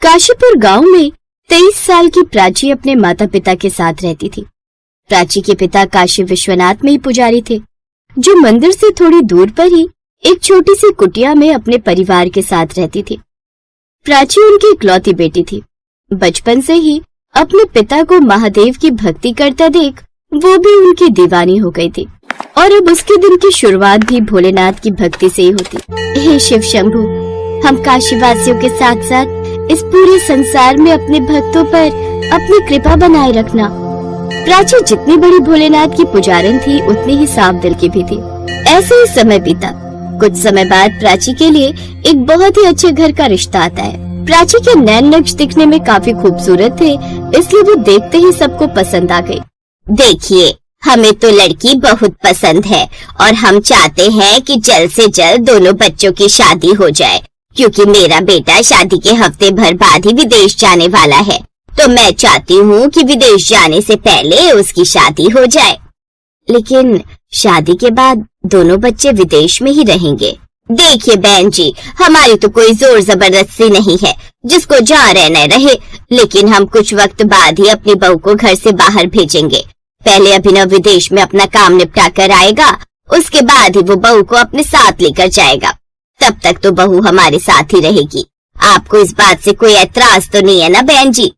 काशीपुर गांव में 23 साल की प्राची अपने माता पिता के साथ रहती थी। प्राची के पिता काशी विश्वनाथ में ही पुजारी थे, जो मंदिर से थोड़ी दूर पर ही एक छोटी सी कुटिया में अपने परिवार के साथ रहती थी। प्राची उनकी इकलौती बेटी थी। बचपन से ही अपने पिता को महादेव की भक्ति करता देख वो भी उनकी दीवानी हो गई थी और अब उसके दिन की शुरुआत भी भोलेनाथ की भक्ति से ही होती। हे शिव शंभू, हम काशीवासियों के साथ साथ इस पूरे संसार में अपने भक्तों पर अपनी कृपा बनाए रखना। प्राची जितनी बड़ी भोलेनाथ की पुजारन थी उतनी ही साफ दिल की भी थी। ऐसे ही समय बीता। कुछ समय बाद प्राची के लिए एक बहुत ही अच्छे घर का रिश्ता आता है। प्राची के नैन नक्श दिखने में काफी खूबसूरत थे, इसलिए वो देखते ही सबको पसंद आ गई। देखिए, हमें तो लड़की बहुत पसंद है और हम चाहते हैं कि जल्द से जल्द दोनों बच्चों की शादी हो जाए, क्योंकि मेरा बेटा शादी के हफ्ते भर बाद ही विदेश जाने वाला है। तो मैं चाहती हूँ कि विदेश जाने से पहले उसकी शादी हो जाए। लेकिन शादी के बाद दोनों बच्चे विदेश में ही रहेंगे। देखिए बहन जी, हमारी तो कोई जोर जबरदस्ती नहीं है, जिसको जहाँ रहना रहे, लेकिन हम कुछ वक्त बाद ही अपनी बहू को घर से बाहर भेजेंगे। पहले अभिनव विदेश में अपना काम निपटा कर आएगा, उसके बाद ही वो बहू को अपने साथ लेकर जाएगा। तब तक तो बहू हमारे साथ ही रहेगी। आपको इस बात से कोई ऐतराज तो नहीं है ना बहन जी?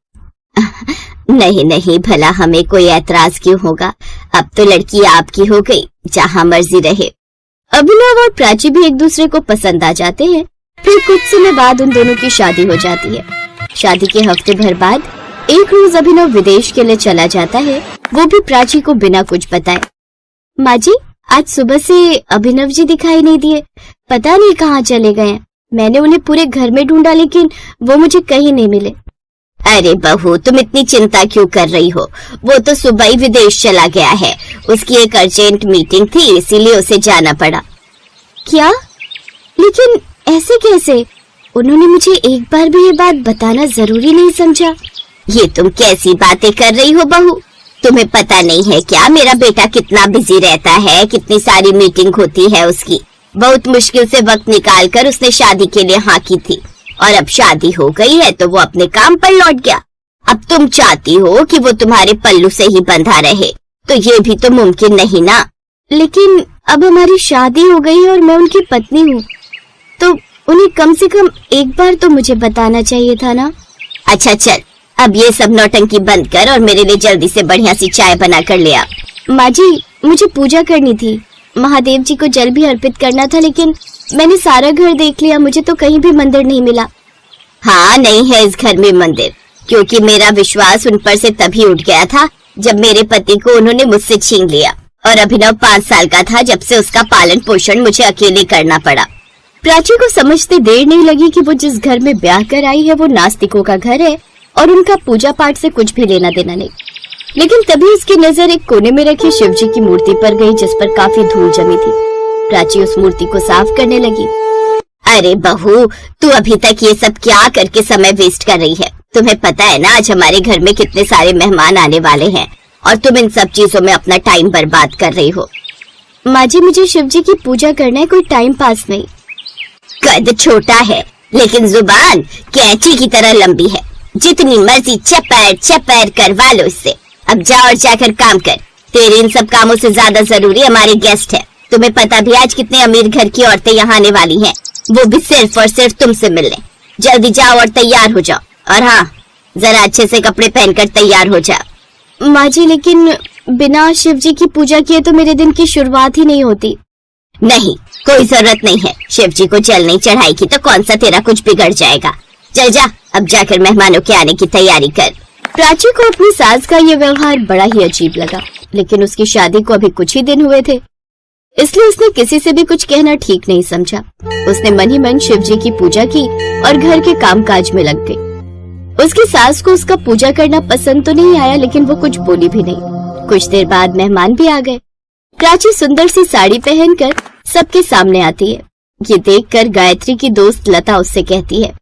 नहीं नहीं, भला हमें कोई ऐतराज क्यों होगा। अब तो लड़की आपकी हो गई, जहाँ मर्जी रहे। अभिनव और प्राची भी एक दूसरे को पसंद आ जाते हैं। फिर कुछ समय बाद उन दोनों की शादी हो जाती है। शादी के हफ्ते भर बाद एक रोज अभिनव विदेश के लिए चला जाता है, वो भी प्राची को बिना कुछ बताए। माँ जी, आज सुबह से अभिनव जी दिखाई नहीं दिए, पता नहीं कहाँ चले गए। मैंने उन्हें पूरे घर में ढूंढा, लेकिन वो मुझे कहीं नहीं मिले। अरे बहू, तुम इतनी चिंता क्यों कर रही हो? वो तो सुबह ही विदेश चला गया है। उसकी एक अर्जेंट मीटिंग थी, इसीलिए उसे जाना पड़ा। क्या? लेकिन ऐसे कैसे? उन्होंने मुझे एक बार भी ये बात बताना जरूरी नहीं समझा। ये तुम कैसी बातें कर रही हो बहू? तुम्हें पता नहीं है क्या मेरा बेटा कितना बिजी रहता है, कितनी सारी मीटिंग होती है उसकी। बहुत मुश्किल से वक्त निकाल कर उसने शादी के लिए हाँ की थी, और अब शादी हो गई है तो वो अपने काम पर लौट गया। अब तुम चाहती हो कि वो तुम्हारे पल्लू से ही बंधा रहे, तो ये भी तो मुमकिन नहीं ना। लेकिन अब हमारी शादी हो गई और मैं उनकी पत्नी हूँ, तो उन्हें कम से कम एक बार तो मुझे बताना चाहिए था ना। अच्छा चल, अब ये सब नौटंकी बंद कर और मेरे लिए जल्दी से बढ़िया सी चाय बना कर ले आ। माँ जी, मुझे पूजा करनी थी, महादेव जी को जल भी अर्पित करना था, लेकिन मैंने सारा घर देख लिया, मुझे तो कहीं भी मंदिर नहीं मिला। हाँ, नहीं है इस घर में मंदिर, क्योंकि मेरा विश्वास उन पर से तभी उठ गया था जब मेरे पति को उन्होंने मुझसे छीन लिया, और अभिनव 5 साल का था जब से उसका पालन पोषण मुझे अकेले करना पड़ा। प्राची को समझते देर नहीं लगी कि वो जिस घर में ब्याह कर आई है वो नास्तिकों का घर है और उनका पूजा पाठ से कुछ भी लेना देना नहीं। लेकिन तभी उसकी नजर एक कोने में रखी शिवजी की मूर्ति पर गई, जिस पर काफी धूल जमी थी। प्राची उस मूर्ति को साफ करने लगी। अरे बहू, तू अभी तक ये सब क्या करके समय वेस्ट कर रही है? तुम्हें पता है ना आज हमारे घर में कितने सारे मेहमान आने वाले हैं, और तुम इन सब चीजों में अपना टाइम बर्बाद कर रही हो। माँ जी, मुझे शिवजी की पूजा करना है, कोई टाइम पास नहीं। कद छोटा है लेकिन जुबान कैंची की तरह लंबी है। जितनी मर्जी चपैर चपैर करवा लो इससे। अब जा और जाकर काम कर। तेरे इन सब कामों से ज्यादा जरूरी हमारे गेस्ट है। तुम्हें पता भी आज कितने अमीर घर की औरतें यहाँ आने वाली हैं, वो भी सिर्फ और सिर्फ तुमसे मिलने। जल्दी जाओ और तैयार हो जाओ, और हाँ, जरा अच्छे से कपड़े पहनकर तैयार हो जाओ। माँ जी, लेकिन बिना शिवजी की पूजा किए तो मेरे दिन की शुरुआत ही नहीं होती। नहीं, कोई जरूरत नहीं है। शिवजी को जल नहीं चढ़ाई की तो कौन सा तेरा कुछ बिगड़ जाएगा। चल जा, अब जाकर मेहमानों के आने की तैयारी कर। प्राची को अपनी सास का ये व्यवहार बड़ा ही अजीब लगा, लेकिन उसकी शादी को अभी कुछ ही दिन हुए थे, इसलिए उसने किसी से भी कुछ कहना ठीक नहीं समझा। उसने मन ही मन शिवजी की पूजा की और घर के कामकाज में लग गई। उसकी सास को उसका पूजा करना पसंद तो नहीं आया, लेकिन वो कुछ बोली भी नहीं। कुछ देर बाद मेहमान भी आ गए। प्राची सुंदर सी साड़ी पहनकर सबके सामने आती है। ये देखकर गायत्री की दोस्त लता उससे कहती है,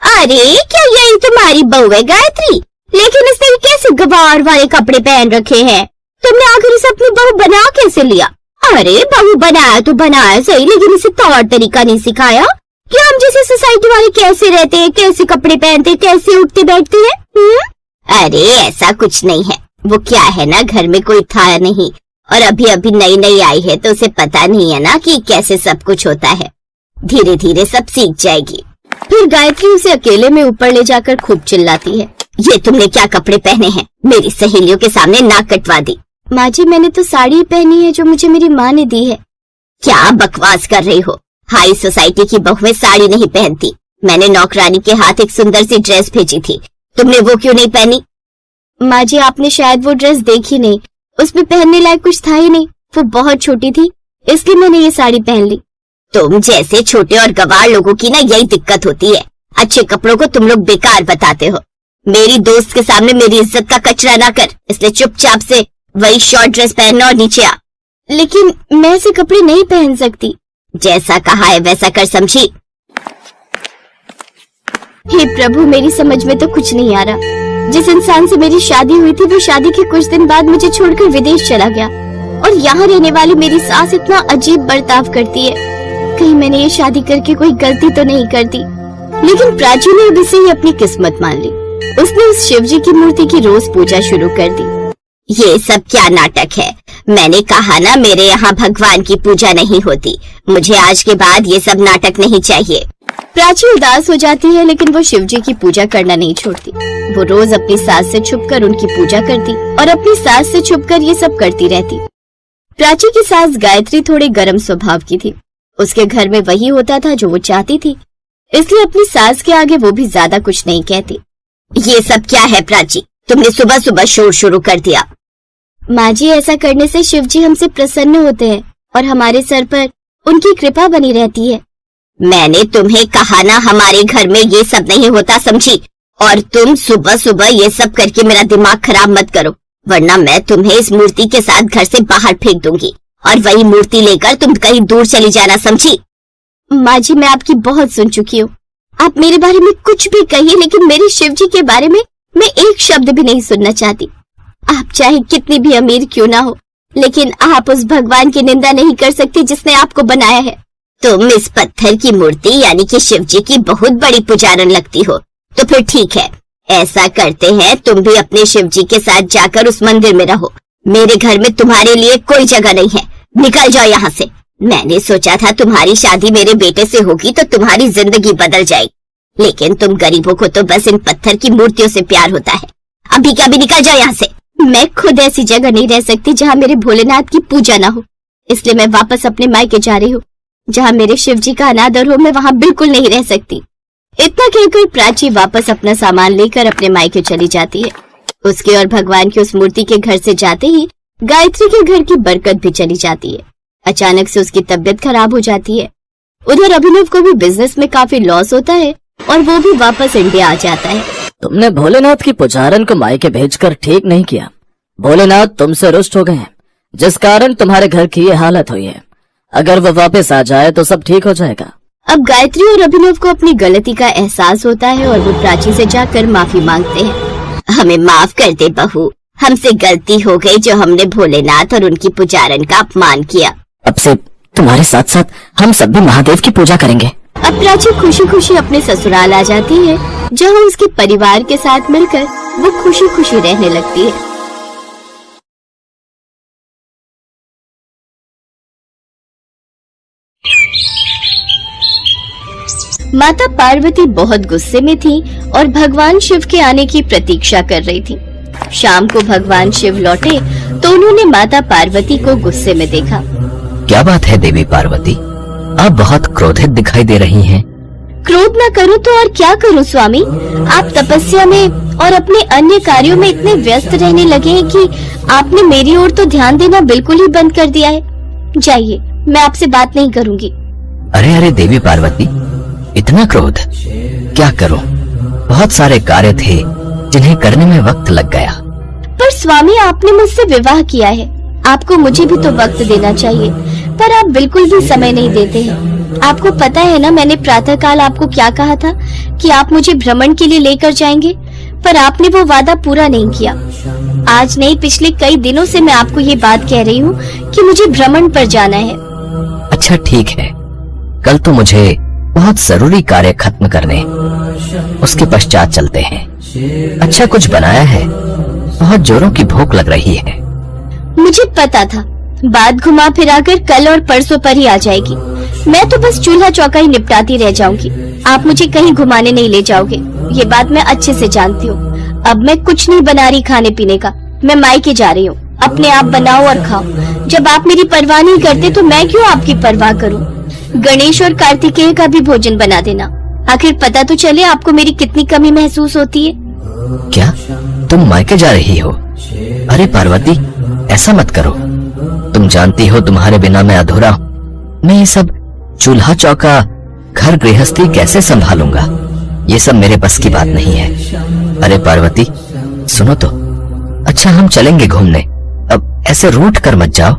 अरे क्या यही तुम्हारी बहू है गायत्री? लेकिन इसने कैसे गवार वाले कपड़े पहन रखे हैं? तुमने आखिर इसे अपनी बहू बना कैसे लिया? अरे बहू बनाया तो बनाया सही, लेकिन इसे तौर तरीका नहीं सिखाया। कि हम जैसे सोसाइटी वाले कैसे रहते हैं, कैसे कपड़े पहनते हैं, कैसे उठते बैठते हैं। अरे ऐसा कुछ नहीं है, वो क्या है ना, घर में कोई था नहीं और अभी अभी नई नई आई है तो उसे पता नहीं है ना कि कैसे सब कुछ होता है। धीरे धीरे सब सीख जाएगी। फिर गायत्री उसे अकेले में ऊपर ले जाकर खूब चिल्लाती है, ये तुमने क्या कपड़े पहने हैं, मेरी सहेलियों के सामने नाक कटवा दी। माँ जी मैंने तो साड़ी पहनी है जो मुझे मेरी माँ ने दी है। क्या बकवास कर रही हो, हाई सोसाइटी की बहुएं साड़ी नहीं पहनती। मैंने नौकरानी के हाथ एक सुंदर सी ड्रेस भेजी थी, तुमने वो क्यों नहीं पहनी? माँ जी आपने शायद वो ड्रेस देखी नहीं, उसमें पहनने लायक कुछ था ही नहीं, वो बहुत छोटी थी इसलिए मैंने ये साड़ी पहन ली। तुम जैसे छोटे और गवार लोगों की ना यही दिक्कत होती है, अच्छे कपड़ों को तुम लोग बेकार बताते हो। मेरी दोस्त के सामने मेरी इज्जत का कचरा ना कर, इसलिए चुपचाप से वही शॉर्ट ड्रेस पहनना और नीचे आ। लेकिन मैं ऐसे कपड़े नहीं पहन सकती। जैसा कहा है वैसा कर, समझी? हे प्रभु मेरी समझ में तो कुछ नहीं आ रहा। जिस इंसान से मेरी शादी हुई थी वो शादी के कुछ दिन बाद मुझे छोड़कर विदेश चला गया और यहाँ रहने वाली मेरी सास इतना अजीब बर्ताव करती है। कहीं मैंने ये शादी करके कोई गलती तो नहीं कर दी। लेकिन प्राची ने अभी से ही अपनी किस्मत मान ली। उसने उस शिव जी की मूर्ति की रोज पूजा शुरू कर दी। ये सब क्या नाटक है? मैंने कहा ना मेरे यहाँ भगवान की पूजा नहीं होती। मुझे आज के बाद ये सब नाटक नहीं चाहिए। प्राची उदास हो जाती है लेकिन वो शिव जी की पूजा करना नहीं छोड़ती। वो रोज अपनी सास से छुपकर उनकी पूजा करती और अपनी सास से छुपकर ये सब करती रहती। प्राची की सास गायत्री थोड़े गर्म स्वभाव की थी। उसके घर में वही होता था जो वो चाहती थी, इसलिए अपनी सास के आगे वो भी ज्यादा कुछ नहीं कहती। ये सब क्या है प्राची, तुमने सुबह सुबह शोर शुरू कर दिया। माँ जी ऐसा करने से शिव जी हमसे प्रसन्न होते हैं और हमारे सर पर उनकी कृपा बनी रहती है। मैंने तुम्हें कहा ना हमारे घर में ये सब नहीं होता, समझी? और तुम सुबह सुबह ये सब करके मेरा दिमाग खराब मत करो, वरना मैं तुम्हें इस मूर्ति के साथ घर से बाहर फेंक दूंगी और वही मूर्ति लेकर तुम कहीं दूर चली जाना, समझी? माँ जी मैं आपकी बहुत सुन चुकी हूँ। आप मेरे बारे में कुछ भी कहिए लेकिन मेरे शिव जी के बारे में मैं एक शब्द भी नहीं सुनना चाहती। आप चाहे कितनी भी अमीर क्यों ना हो, लेकिन आप उस भगवान की निंदा नहीं कर सकती जिसने आपको बनाया है। तुम इस पत्थर की मूर्ति यानी कि शिव जी की बहुत बड़ी पुजारन लगती हो। तो फिर ठीक है, ऐसा करते हैं, तुम भी अपने शिव जी के साथ जाकर उस मंदिर में रहो। मेरे घर में तुम्हारे लिए कोई जगह नहीं है, निकल जाओ यहाँ से। मैंने सोचा था तुम्हारी शादी मेरे बेटे से होगी तो तुम्हारी जिंदगी बदल जाएगी, लेकिन तुम गरीबों को तो बस इन पत्थर की मूर्तियों से प्यार होता है। अभी क्या भी निकल जाओ यहाँ से। मैं खुद ऐसी जगह नहीं रह सकती जहाँ मेरे भोलेनाथ की पूजा ना हो, इसलिए मैं वापस अपने मायके जा रही हूँ। जहाँ मेरे शिव जी का अनादर हो मैं वहाँ बिल्कुल नहीं रह सकती। इतना कहकर प्राची वापस अपना सामान लेकर अपने मायके चली जाती है। उसके और भगवान की उस मूर्ति के घर से जाते ही गायत्री के घर की बरकत भी चली जाती है। अचानक से उसकी तबीयत खराब हो जाती है। उधर अभिनव को भी बिजनेस में काफी लॉस होता है और वो भी वापस इंडिया आ जाता है। तुमने भोलेनाथ की पुजारन को मायके भेजकर ठीक नहीं किया। भोलेनाथ तुमसे रुष्ट हो गए हैं, जिस कारण तुम्हारे घर की ये हालत हुई है। अगर वो वापस आ जाए तो सब ठीक हो जाएगा। अब गायत्री और अभिनव को अपनी गलती का एहसास होता है और वो प्राची से जाकर माफी मांगते हैं। हमें माफ कर दे बहू, हमसे गलती हो गई जो हमने भोलेनाथ और उनकी पुजारन का अपमान किया। अब से तुम्हारे साथ साथ हम सब भी महादेव की पूजा करेंगे। अब प्राची खुशी खुशी अपने ससुराल आ जाती है, जहाँ उसके परिवार के साथ मिलकर वो खुशी खुशी रहने लगती है। माता पार्वती बहुत गुस्से में थी और भगवान शिव के आने की प्रतीक्षा कर रही थी। शाम को भगवान शिव लौटे तो उन्होंने माता पार्वती को गुस्से में देखा। क्या बात है देवी पार्वती, आप बहुत क्रोधित दिखाई दे रही हैं। क्रोध न करूं तो और क्या करूं स्वामी, आप तपस्या में और अपने अन्य कार्यों में इतने व्यस्त रहने लगे हैं कि आपने मेरी ओर तो ध्यान देना बिल्कुल ही बंद कर दिया है। जाइए, मैं आपसे बात नहीं करूंगी। अरे अरे देवी पार्वती, इतना क्रोध, क्या करूं? बहुत सारे कार्य थे जिन्हें करने में वक्त लग गया। पर स्वामी आपने मुझसे विवाह किया है, आपको मुझे भी तो वक्त देना चाहिए, पर आप बिल्कुल भी समय नहीं देते हैं। आपको पता है ना मैंने प्रातःकाल आपको क्या कहा था कि आप मुझे भ्रमण के लिए लेकर जाएंगे, पर आपने वो वादा पूरा नहीं किया। आज नहीं, पिछले कई दिनों से मैं आपको ये बात कह रही हूँ कि मुझे भ्रमण पर जाना है। अच्छा ठीक है, कल तो मुझे बहुत जरूरी कार्य खत्म करने, उसके पश्चात चलते हैं। अच्छा कुछ बनाया है? बहुत जोरों की भूख लग रही है। मुझे पता था बात घुमा फिराकर कल और परसों पर ही आ जाएगी। मैं तो बस चूल्हा चौका ही निपटाती रह जाऊंगी। आप मुझे कहीं घुमाने नहीं ले जाओगे, ये बात मैं अच्छे से जानती हूँ। अब मैं कुछ नहीं बना रही खाने पीने का, मैं मायके जा रही हूँ। अपने आप बनाओ और खाओ। जब आप मेरी परवाह नहीं करते तो मैं क्यों आपकी परवाह करूँ? गणेश और कार्तिकेय का भी भोजन बना देना, आखिर पता तो चले आपको मेरी कितनी कमी महसूस होती है। क्या तुम मायके जा रही हो? अरे पार्वती, ऐसा मत करो। तुम जानती हो तुम्हारे बिना मैं अधूरा हूँ। मैं ये सब चूल्हा चौका, घर गृहस्थी कैसे संभालूंगा? ये सब मेरे बस की बात नहीं है। अरे पार्वती सुनो तो, अच्छा हम चलेंगे घूमने, अब ऐसे रूठ कर मत जाओ।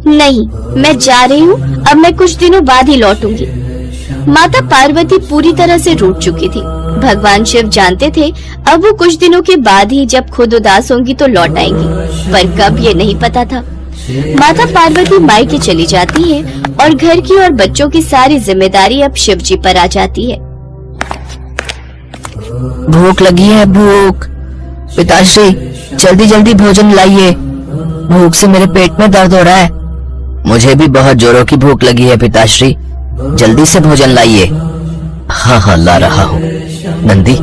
नहीं, मैं जा रही हूँ। अब मैं कुछ दिनों बाद ही लौटूंगी। माता पार्वती पूरी तरह से रूठ चुकी थी। भगवान शिव जानते थे अब वो कुछ दिनों के बाद ही जब खुद उदास होंगी तो लौट आएंगी, पर कब ये नहीं पता था। माता पार्वती मायके चली जाती है और घर की और बच्चों की सारी जिम्मेदारी अब शिव जी पर आ जाती है। भूख लगी है, भूख। पिताश्री जल्दी जल्दी भोजन लाइए, भूख से मेरे पेट में दर्द हो रहा है। मुझे भी बहुत जोरों की भूख लगी है पिताश्री, जल्दी से भोजन लाइए। हाँ हाँ ला रहा हूँ। नंदी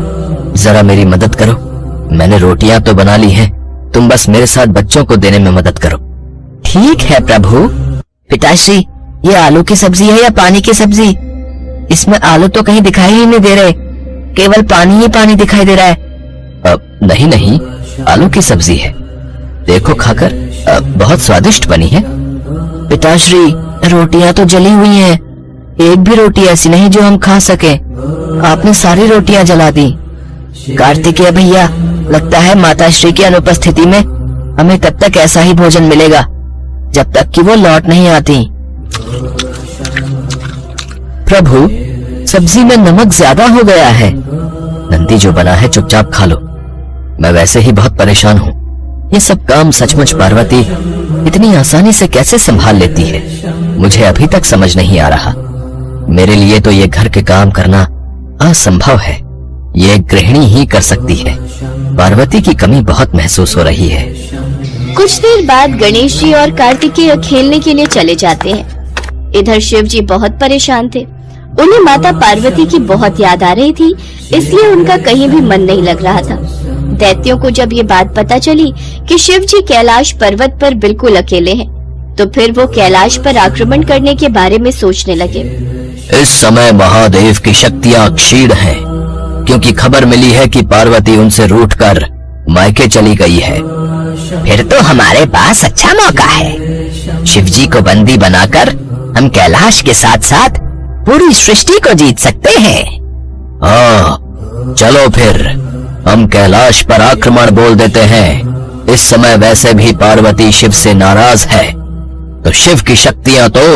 जरा मेरी मदद करो, मैंने रोटियां तो बना ली हैं, तुम बस मेरे साथ बच्चों को देने में मदद करो। ठीक है प्रभु। पिताश्री ये आलू की सब्जी है या पानी की सब्जी? इसमें आलू तो कहीं दिखाई ही नहीं दे रहे, केवल पानी ही पानी दिखाई दे रहा है। नहीं नहीं, आलू की सब्जी है, देखो खाकर, बहुत स्वादिष्ट बनी है। पिताश्री रोटियां तो जली हुई हैं, एक भी रोटी ऐसी नहीं जो हम खा सके। आपने सारी रोटियां जला दी। कार्तिकेय भैया, लगता है माताश्री की अनुपस्थिति में हमें तब तक ऐसा ही भोजन मिलेगा जब तक कि वो लौट नहीं आती। प्रभु सब्जी में नमक ज्यादा हो गया है। नंदी जो बना है चुपचाप खा लो, मैं वैसे ही बहुत परेशान हूँ। ये सब काम सचमुच पार्वती इतनी आसानी से कैसे संभाल लेती है, मुझे अभी तक समझ नहीं आ रहा। मेरे लिए तो ये घर के काम करना असंभव है, ये गृहिणी ही कर सकती है। पार्वती की कमी बहुत महसूस हो रही है। कुछ देर बाद गणेश जी और कार्तिकेय खेलने के लिए चले जाते हैं। इधर शिव जी बहुत परेशान थे, उन्हें माता पार्वती की बहुत याद आ रही थी, इसलिए उनका कहीं भी मन नहीं लग रहा था। दैत्यों को जब ये बात पता चली कि शिव जी कैलाश पर्वत पर बिल्कुल अकेले हैं, तो फिर वो कैलाश पर आक्रमण करने के बारे में सोचने लगे। इस समय महादेव की शक्तियां क्षीण हैं, क्योंकि खबर मिली है कि पार्वती उनसे रूठकर मायके चली गई है। फिर तो हमारे पास अच्छा मौका है। शिवजी को बंदी बनाकर हम कैलाश के साथ साथ पूरी सृष्टि को जीत सकते हैं। हाँ, चलो फिर हम कैलाश पर आक्रमण बोल देते हैं। इस समय वैसे भी पार्वती शिव से नाराज है, तो शिव की शक्तियां तो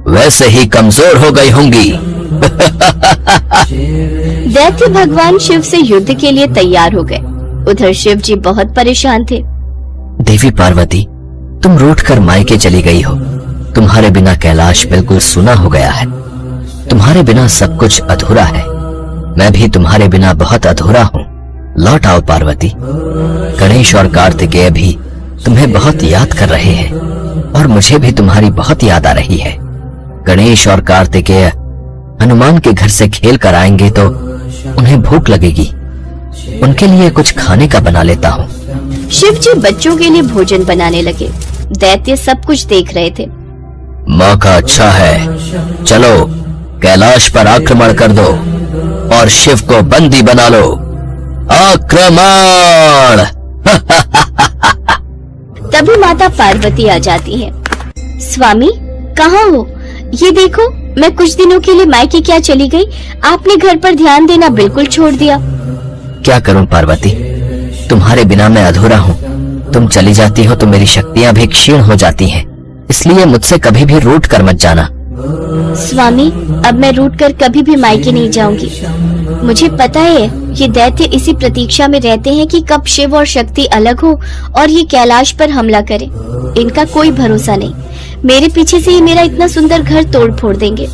वैसे ही कमजोर हो गई होंगी। दैत्य भगवान शिव से युद्ध के लिए तैयार हो गए। उधर शिव जी बहुत परेशान थे। देवी पार्वती, तुम रूठकर मायके चली गई हो, तुम्हारे बिना कैलाश बिल्कुल सूना हो गया है। तुम्हारे बिना सब कुछ अधूरा है, मैं भी तुम्हारे बिना बहुत अधूरा हूँ। लौट आओ पार्वती। गणेश और कार्तिकेय भी तुम्हें बहुत याद कर रहे हैं और मुझे भी तुम्हारी बहुत याद आ रही है। गणेश और कार्तिकेय हनुमान के घर से खेल कर आएंगे तो उन्हें भूख लगेगी, उनके लिए कुछ खाने का बना लेता हूँ। शिव जी बच्चों के लिए भोजन बनाने लगे। दैत्य सब कुछ देख रहे थे। मौका अच्छा है, चलो कैलाश पर आक्रमण कर दो और शिव को बंदी बना लो। आक्रमण! तभी माता पार्वती आ जाती है। स्वामी कहाँ हो? ये देखो, मैं कुछ दिनों के लिए मायके क्या चली गई, आपने घर पर ध्यान देना बिल्कुल छोड़ दिया। क्या करूं पार्वती, तुम्हारे बिना मैं अधूरा हूँ। तुम चली जाती हो तो मेरी शक्तियां भी क्षीण हो जाती हैं, इसलिए मुझसे कभी भी रूठ कर मत जाना। स्वामी, अब मैं रूठ कर कभी भी मायके नहीं जाऊंगी। मुझे पता है ये दैत्य इसी प्रतीक्षा में रहते हैं कि कब शिव और शक्ति अलग हो और ये कैलाश पर हमला करे। इनका कोई भरोसा नहीं। मेरे पीछे से ही मेरा इतना सुंदर घर तोड़ फोड़ देंगे।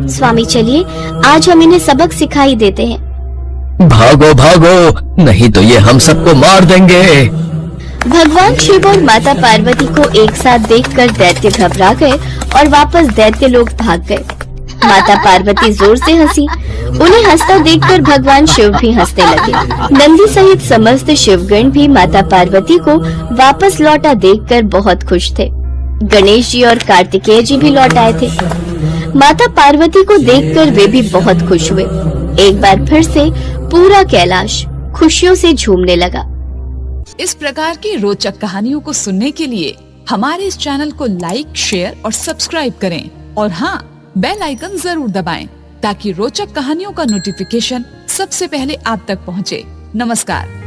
स्वामी चलिए, आज हम इन्हें सबक सिखा ही देते हैं। भागो भागो, नहीं तो ये हम सबको मार देंगे। भगवान शिव और माता पार्वती को एक साथ देखकर दैत्य घबरा गए और वापस दैत्य लोग भाग गए। माता पार्वती जोर से हंसी। उन्हें हंसता देखकर भगवान शिव भी हंसने लगे। नंदी सहित समस्त शिवगण भी माता पार्वती को वापस लौटा देखकर बहुत खुश थे। गणेश जी और कार्तिकेय जी भी लौट आए थे। माता पार्वती को देखकर वे भी बहुत खुश हुए। एक बार फिर से पूरा कैलाश खुशियों से झूमने लगा। इस प्रकार की रोचक कहानियों को सुनने के लिए हमारे इस चैनल को लाइक, शेयर और सब्सक्राइब करें और हाँ, बेल आइकन जरूर दबाएं ताकि रोचक कहानियों का नोटिफिकेशन सबसे पहले आप तक पहुंचे। नमस्कार।